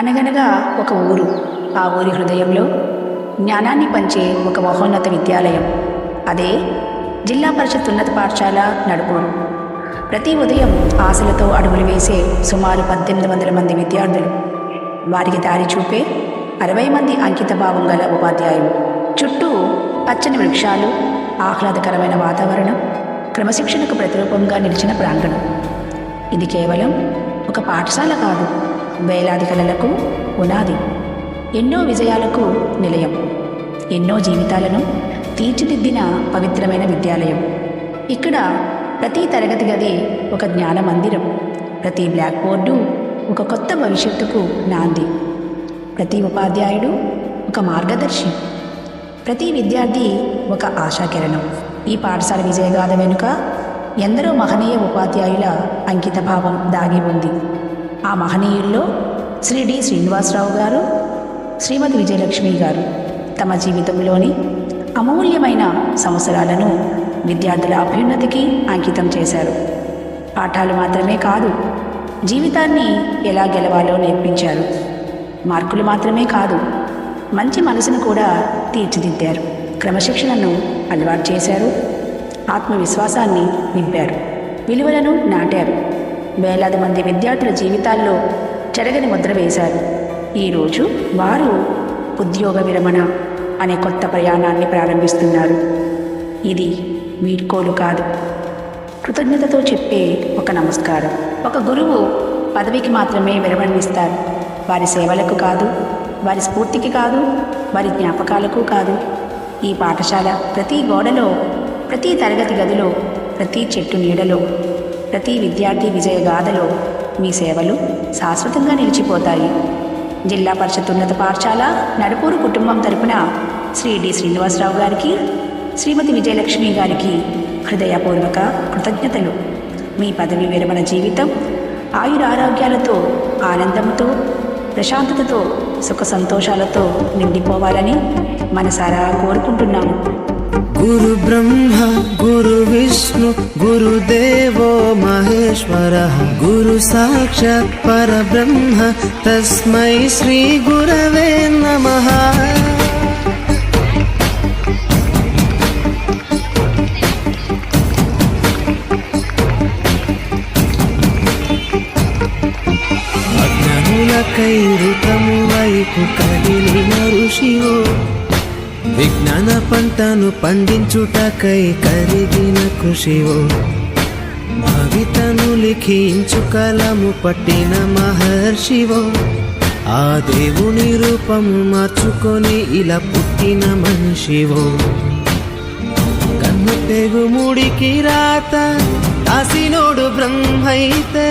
అనగనగా ఒక ఊరు. ఆ ఊరి హృదయంలో జ్ఞానాన్ని పంచే ఒక మహోన్నత విద్యాలయం. అదే జిల్లా పరిషత్ ఉన్నత పాఠశాల నడుపూరు. ప్రతి ఉదయం ఆశలతో అడుగులు వేసే సుమారు 1800 మంది విద్యార్థులు, వారికి దారి చూపే 60 మంది అంకిత భావం గల ఉపాధ్యాయులు. చుట్టూ పచ్చని వృక్షాలు, ఆహ్లాదకరమైన వాతావరణం, క్రమశిక్షణకు ప్రతిరూపంగా నిలిచిన ప్రాంగణం. ఇది కేవలం ఒక పాఠశాల కాదు, వేలాది కళలకు పునాది, ఎన్నో విజయాలకు నిలయం, ఎన్నో జీవితాలను తీర్చిదిద్దిన పవిత్రమైన విద్యాలయం. ఇక్కడ ప్రతి తరగతి గది ఒక జ్ఞాన మందిరం, ప్రతి బ్లాక్ బోర్డు ఒక కొత్త భవిష్యత్తుకు నాంది, ప్రతి ఉపాధ్యాయుడు ఒక మార్గదర్శి, ప్రతి విద్యార్థి ఒక ఆశాకిరణం. ఈ పాఠశాల విజయగాథ వెనుక ఎందరో మహనీయ ఉపాధ్యాయుల అంకిత భావం దాగి ఉంది. ఆ మహనీయుల్లో శ్రీ డి శ్రీనివాసరావు గారు, శ్రీమతి విజయలక్ష్మి గారు తమ జీవితంలోని అమూల్యమైన సంవత్సరాలను విద్యార్థుల అభ్యున్నతికి అంకితం చేశారు. పాఠాలు మాత్రమే కాదు, జీవితాన్ని ఎలా గెలవాలో నేర్పించారు. మార్కులు మాత్రమే కాదు, మంచి మనసును కూడా తీర్చిదిద్దారు. క్రమశిక్షణను అలవాటు చేశారు, ఆత్మవిశ్వాసాన్ని నింపారు, విలువలను నాటారు. వేలాది మంది విద్యార్థుల జీవితాల్లో చెరగని ముద్ర వేశారు. ఈరోజు వారు ఉద్యోగ విరమణ అనే కొత్త ప్రయాణాన్ని ప్రారంభిస్తున్నారు. ఇది వీడ్కోలు కాదు, కృతజ్ఞతతో చెప్పే ఒక నమస్కారం. ఒక గురువు పదవికి మాత్రమే విరమణిస్తారు, వారి సేవలకు కాదు, వారి స్ఫూర్తికి కాదు, వారి జ్ఞాపకాలకు కాదు. ఈ పాఠశాల ప్రతి గోడలో, ప్రతి తరగతి గదిలో, ప్రతి చెట్టు నీడలో, ప్రతి విద్యార్థి విజయగాథలో మీ సేవలు శాశ్వతంగా నిలిచిపోతాయి. జిల్లా పరిషత్ ఉన్నత పాఠశాల నడుపూరు కుటుంబం తరపున శ్రీ డి శ్రీనివాసరావు గారికి, శ్రీమతి విజయలక్ష్మి గారికి హృదయపూర్వక కృతజ్ఞతలు. మీ పదవి విరమణ జీవితం ఆయురారోగ్యాలతో, ఆనందంతో, ప్రశాంతతతో, సుఖ సంతోషాలతో నిండిపోవాలని మనసారా కోరుకుంటున్నాము. గురు బ్రహ్మ గురు విష్ణు గురుదేవో మహేశ్వర, గురు సాక్షాత్ పరబ్రహ్మ తస్మై శ్రీ గురవే నమః. అజ్ఞానులకై ఋతము వైపు కదిలిన ఋషివో, విజ్ఞాన పంటను పండించుటకై కరిగిన కృషివో, భవితను లిఖించు కలము పట్టిన మహర్షివో, ఆ దేవుని రూపము మార్చుకొని ఇలా పుట్టిన మనిషివో. కన్ను తెగు ముడికి రాత రాసినోడు బ్రహ్మైతే,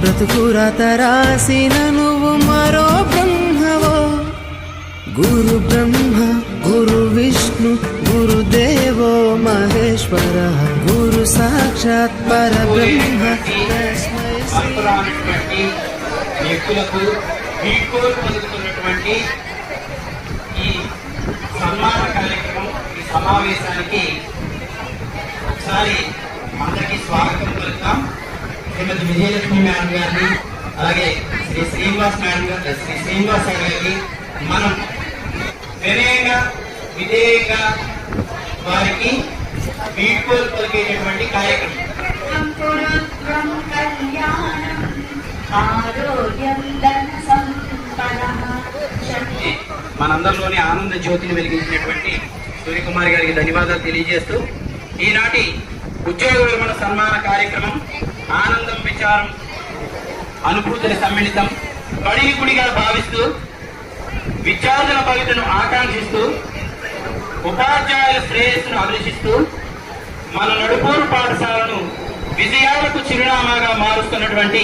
బ్రతుకు రాత రాసిన నువ్వు మరో బ్రహ్మవో. గురు బ్రహ్మ గురు విష్ణు గురుదేవో మహేశ్వర, గురు సాక్షాత్ పరబ్రహ్మ వ్యక్తులకు వీడ్కోలు పలుకుతున్నటువంటి ఈ సన్మాన కార్యక్రమం, ఈ సమావేశానికి ఒకసారి అందరికీ స్వాగతం పలుకుతాం. శ్రీమతి విజయలక్ష్మి మేడం గారిని, అలాగే శ్రీ శ్రీనివాస్ గారికి మనం వినయంగా విధేయంగా వారికి వీడ్కోలు పలికేటటువంటి కార్యక్రమం. మనందరిలోని ఆనంద జ్యోతిని వెలిగించినటువంటి సూర్యకుమారి గారికి ధన్యవాదాలు తెలియజేస్తూ, ఈనాటి ఉద్యోగ విరమణ సన్మాన కార్యక్రమం ఆనందం, విచారం, అనుభూతుల సమ్మిళితం. కడిగి కుడిగా భావిస్తూ, విద్యార్థుల భవితను ఆకాంక్షిస్తూ, ఉపాధ్యాయుల శ్రేయస్సును అభిలషిస్తూ, మన నడుపూరు పాఠశాలను విజయాలకు చిరునామాగా మారుస్తున్నటువంటి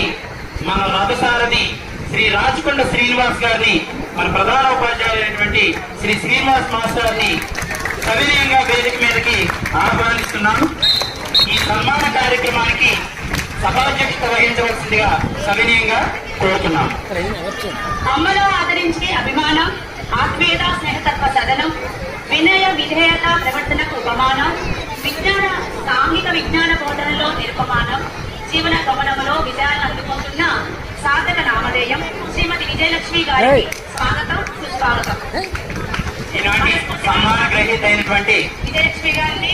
మన రథసారథి శ్రీ రాచకొండ శ్రీనివాస్ గారిని, మన ప్రధాన ఉపాధ్యాయులైనటువంటి శ్రీ శ్రీనివాస్ మాస్టర్ని సవినయంగా వేదిక మీదకి ఆహ్వానిస్తున్నాను. ఈ సన్మాన కార్యక్రమానికి సభాధ్యక్షత వహించవలసిందిగా సవినయంగా కోరుతున్నాం. అమ్మలో ఆదరించే అభిమానం, ఆత్మీయత, స్నేహతత్వ సదనం, వినయ విధేయత ప్రవర్తనకు ఉపమానం, విజ్ఞాన సాంఘిక విజ్ఞాన బోధనలో నిరుపమానం, జీవన గమనంలో విజయాలను అందుకుంటున్న సాధక నామధేయం శ్రీమతి విజయ విజయలక్ష్మి గారికి స్వాగతం, సుస్వాగతం. ఈనాటి సన్మాన గ్రహీత అయినటువంటి విజయలక్ష్మి గారిని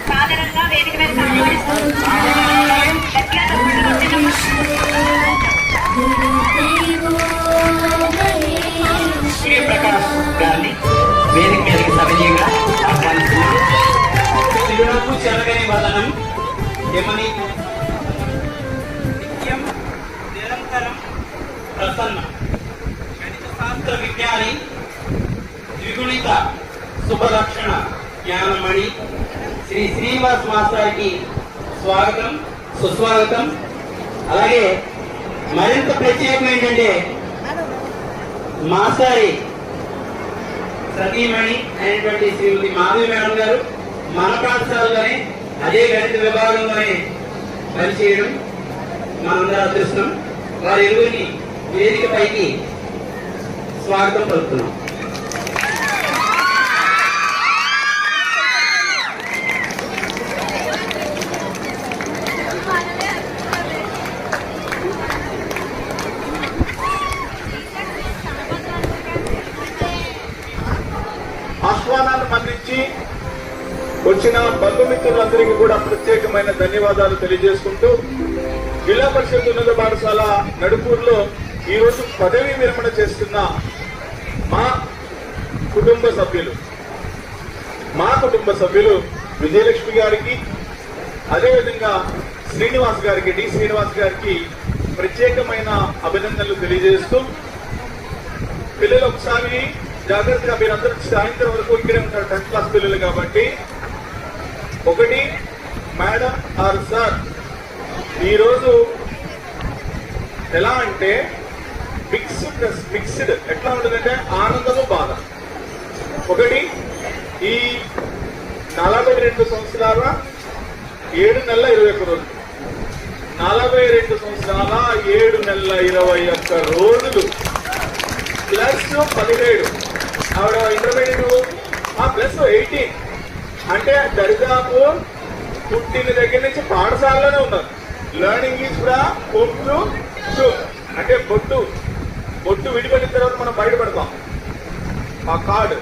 సాధారణంగా వేదిక మీద సన్మానిస్తున్నారు. గట్టిగా తప్పట్లు కొట్టండి. సూర్యప్రకాష్ గారిని వేదిక మీదకి సవినీయంగా ఆహ్వానిస్తున్నాం. చిరునవ్వు చెరగని వదనం యమని నిత్యం నిరంతరం ప్రసన్న గణిత శాస్త్ర విజ్ఞాని ద్విగుణిత శుభలక్షణ జ్ఞానమణి శ్రీ శ్రీనివాస్ మాస్టర్కి స్వాగతం, సుస్వాగతం. అలాగే మరింత ప్రత్యేకం ఏంటంటే మాస్టారి సతీమణి అయినటువంటి శ్రీమతి మాధవి మేడం గారు మన పాఠశాలలోనే అదే గణిత విభాగంలోనే పనిచేయడం మనందరూ అదృష్టం. వారి ఇరువురిని వేదిక పైకి స్వాగతం పలుకుతున్నాం. ఆహ్వానాన్ని మన్నించి వచ్చిన బంధుమిత్రులందరికీ కూడా ప్రత్యేకమైన ధన్యవాదాలు తెలియజేసుకుంటూ జిల్లా పరిషత్ ఉన్నత పాఠశాల నడుపూరులో ఈరోజు పదవీ విరమణ చేస్తున్న మా కుటుంబ సభ్యులు విజయలక్ష్మి గారికి, అదేవిధంగా డి శ్రీనివాస్ గారికి ప్రత్యేకమైన అభినందనలు తెలియజేస్తూ, పిల్లలు ఒకసారి జాగ్రత్తగా మీరందరూ సాయంత్రం వరకు ఇక్కడే ఉంటారు 10th క్లాస్ పిల్లలు కాబట్టి, ఒకటి మేడం ఆర్ సార్ ఈరోజు ఎలా అంటే మిక్స్డ్ ఎట్లా ఉంటుందంటే ఆనందము బాధ. ఒకటి ఈ 42 సంవత్సరాల 7 నెలల 21 రోజులు, 42 సంవత్సరాల 7 నెలల 21 రోజులు ప్లస్ 17 ఆవిడ ఇంటర్మీడియట్ ప్లస్ 18 అంటే దరిదాపు పుట్టిన దగ్గర నుంచి పాఠశాలలోనే ఉన్నారు. లెర్నింగ్ ఈజ్ కూడా హోమ్ టు స్కూల్. అంటే బొట్టు విడిపడిన తర్వాత మనం బయటపడతాం. ఆ కార్డ్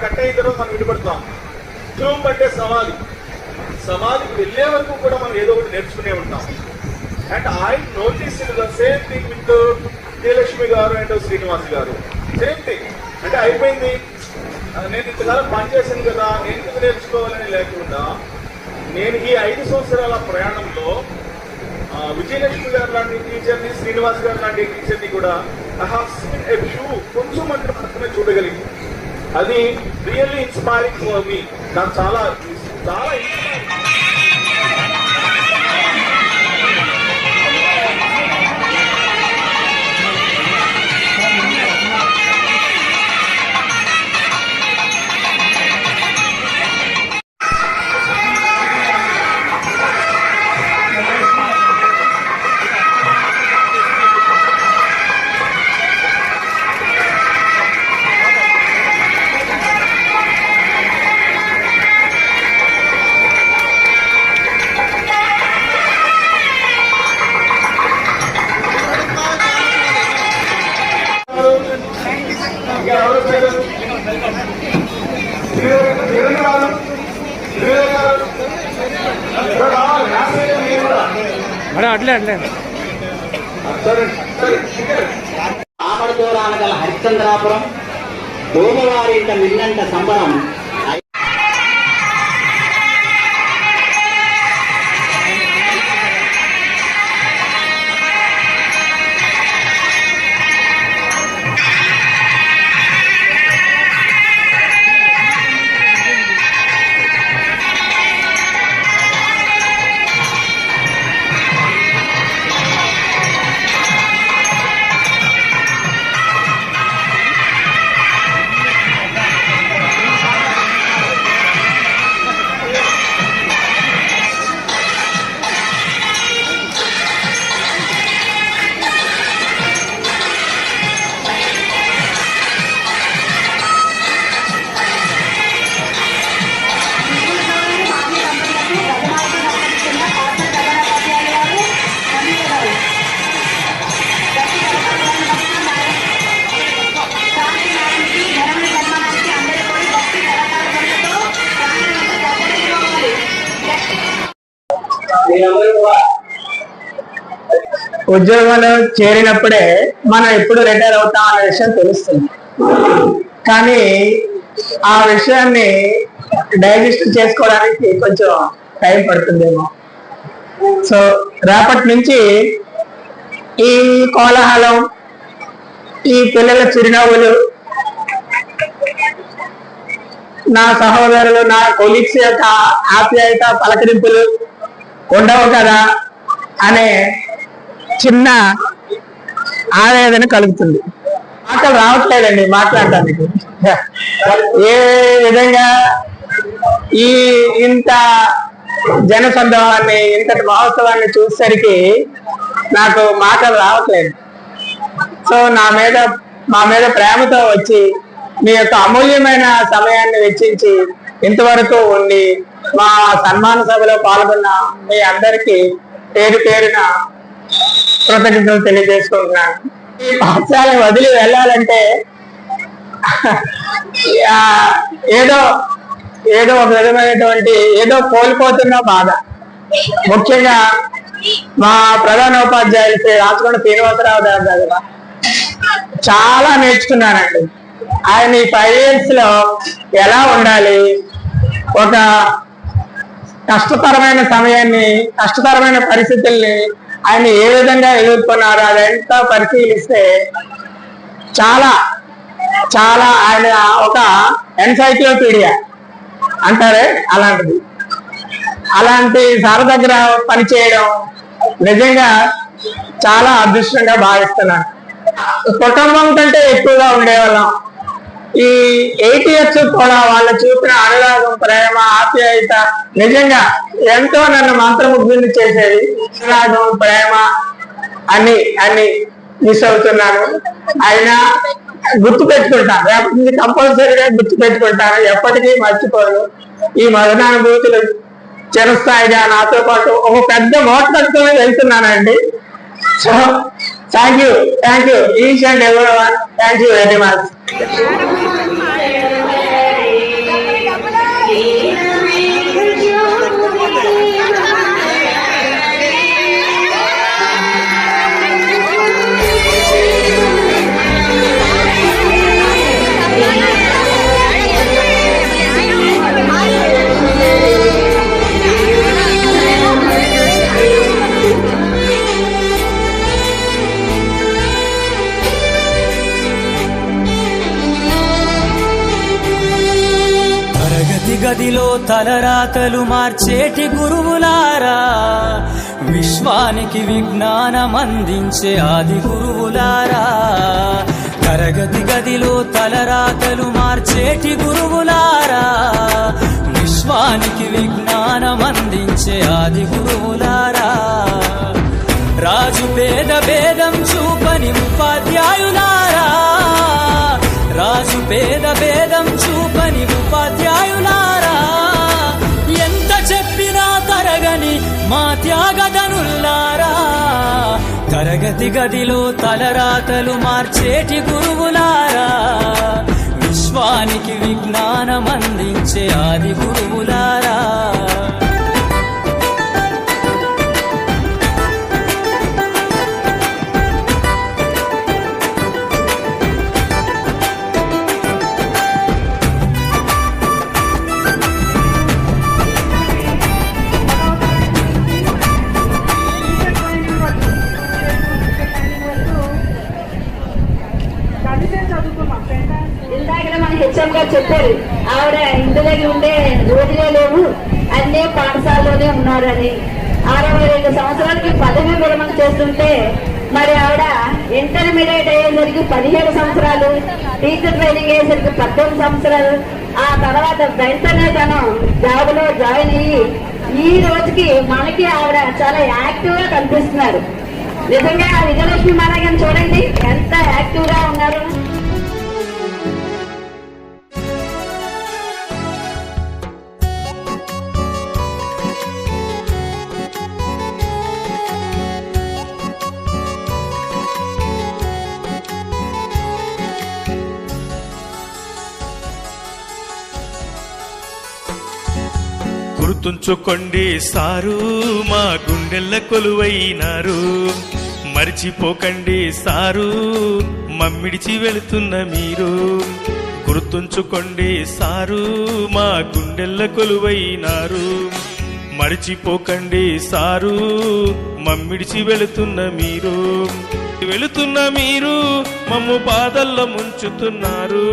కట్ అయిన తర్వాత మనం విడిపడతాం. ట్రూమ్ అంటే సమాధికి వెళ్ళే వరకు కూడా మనం ఏదో ఒకటి నేర్చుకునే ఉంటాం. And I notice the same thing with Vijayalakshmi గారు అండ్ శ్రీనివాస్ గారు. సేమ్ థింగ్ అంటే అయిపోయింది, నేను ఇంతకాలం పనిచేశాను కదా, నేను ఎందుకు నేర్చుకోవాలని లేకుండా నేను ఈ 5 సంవత్సరాల ప్రయాణంలో విజయలక్ష్మి గారు లాంటి టీచర్ని, శ్రీనివాస్ గారు లాంటి టీచర్ని కూడా I have seen a few కొంచెం అంటే మాత్రమే చూడగలిగింది. అది రియల్లీ ఇన్స్పైరింగ్ ఫర్ మీ. నాకు చాలా అట్లే ఆమడదూరానగల హరిశ్చంద్రాపురం భూమవారింట మిన్నంట సంబరం. మీరందరూ కూడా ఉద్యోగంలో చేరినప్పుడే మనం ఎప్పుడు రిటైర్ అవుతాం అనే విషయం తెలుస్తుంది. కానీ ఆ విషయాన్ని డైజెస్ట్ చేసుకోవడానికి కొంచెం టైం పడుతుందేమో. సో రేపటి నుంచి ఈ కోలాహలం, ఈ పిల్లల చిరునవ్వులు, నా సహోదరులు, నా కొలీగ్స్ యొక్క ఆప్యాయత, పలకరింపులు ఉండవు కదా అనే చిన్న ఆవేదన కలుగుతుంది. మాటలు రావట్లేదండి మాట్లాడడానికి. ఏ విధంగా ఇంత జన సందోహాన్ని, ఇంతటి మహోత్సవాన్ని చూసేసరికి నాకు మాటలు రావట్లేదు. సో మా మీద ప్రేమతో వచ్చి మీ యొక్క అమూల్యమైన సమయాన్ని వెచ్చించి ఇంతవరకు ఉండి మా సన్మాన సభలో పాల్గొన్న మీ అందరికీ పేరు పేరున కృతజ్ఞతలు తెలియజేసుకుంటున్నాను. ఈ పాఠశాల వదిలి వెళ్ళాలంటే ఏదో ఒక విధమైనటువంటి ఏదో కోల్పోతున్న బాధ. ముఖ్యంగా మా ప్రధానోపాధ్యాయులు శ్రీ రాచకొండ శ్రీనివాసరావు గారి దగ్గర చాలా నేర్చుకున్నానండి. ఆయన ఈ 5 years లో ఎలా ఉండాలి, ఒక కష్టతరమైన సమయాన్ని, కష్టతరమైన పరిస్థితుల్ని ఆయన ఏ విధంగా ఎదుర్కొన్నారు అదంతా పరిశీలిస్తే చాలా చాలా ఆయన ఒక ఎన్సైక్లోపీడియా అంటారే అలాంటిది. అలాంటి సార్ దగ్గర పనిచేయడం నిజంగా చాలా అదృష్టంగా భావిస్తున్నాను. కుటుంబం కంటే ఎక్కువగా ఉండేవాళ్ళం. ఈ 8 years కూడా వాళ్ళు చూపిన అనురాగం, ప్రేమ, ఆప్యాయత నిజంగా ఎంతో నన్ను మంత్రముగ్ధుని చేసేది. అనురాగం, ప్రేమ అన్ని మిస్ అవుతున్నాను. అయినా గుర్తు పెట్టుకుంటాను, రేపటి నుంచి కంపల్సరీగా గుర్తు పెట్టుకుంటాను, ఎప్పటికీ మర్చిపోను. ఈ మదనానుభూతులు చిరస్థాయిగా నాతో పాటు ఒక పెద్ద మోటార్తోనే వెళ్తున్నానండి. So thank you each and everyone. Thank you very much. గదిలో తలరాతలు మార్చేటి గురువులారా, విశ్వానికి విజ్ఞానం అందించే ఆది గురువులారా. తరగతి గదిలో తలరాతలు మార్చేటి గురువులారా, విశ్వానికి విజ్ఞానం అందించే ఆది గురువులారా. రాజు పేద భేదం చూపని ఉపాధ్యాయులారా, రాజు పేద భేదం చూపని ఉపాధ్యాయులారా. ఎంత చెప్పినా తరగని మా త్యాగధనుల్లారా. తరగతి గదిలో తలరాతలు మార్చేటి గురువులారా, విశ్వానికి విజ్ఞానం అందించే ఆది గురువులారా. ఇందాక మన హెచ్ఎం గారు చెప్పారు, ఆవిడ ఇంటి దగ్గర ఉండే రోజులే లేవు, అన్నీ పాఠశాలలోనే ఉన్నారని. 62 సంవత్సరాలకి పదవి విరమణ చేస్తుంటే మరి ఆవిడ ఇంటర్మీడియట్ అయ్యేసరికి 17 సంవత్సరాలు, టీచర్ ట్రైనింగ్ అయ్యేసరికి 18 సంవత్సరాలు. ఆ తర్వాత వెంటనే తను జాబ్ లో జాయిన్ అయ్యి ఈ రోజుకి మనకి ఆవిడ చాలా యాక్టివ్ గా కనిపిస్తున్నారు. నిజంగా విజయలక్ష్మి మారాయని చూడండి ఎంత యాక్టివ్ గా ఉన్నారు. గుర్తు గుర్తుంచుకోండి సారు మా గుండెల్ల కొలువైనారు. మరిచిపోకండి సారు మమ్మిడిచి వెళుతున్న మీరు. గుర్తుంచుకోండి సారు మా గుండెల్ల కొలువైనారు. మరిచిపోకండి సారు మమ్మిడిచి వెళుతున్న మీరు. వెళుతున్న మీరు మమ్ము బాధల్లో ముంచుతున్నారు.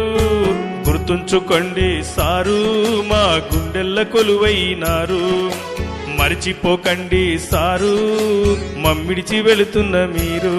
గుర్తుంచుకోండి సారు మా గుండెల్ల కొలువైనారు. మరిచిపోకండి సారు మమ్మిడిచి వెళుతున్న మీరు.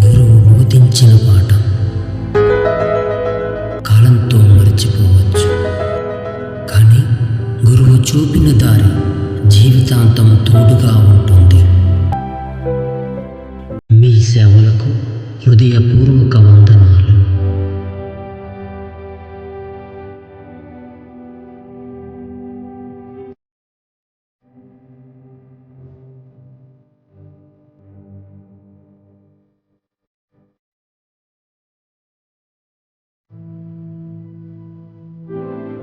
గురువు బోధించిన పాఠం కాలంతో మరచిపోవచ్చు, కానీ గురువు చూపిన దారి జీవితాంతం తోడుగా ఉంటుంది. మీ సేవలకు హృదయపూర్వక వందనాలు.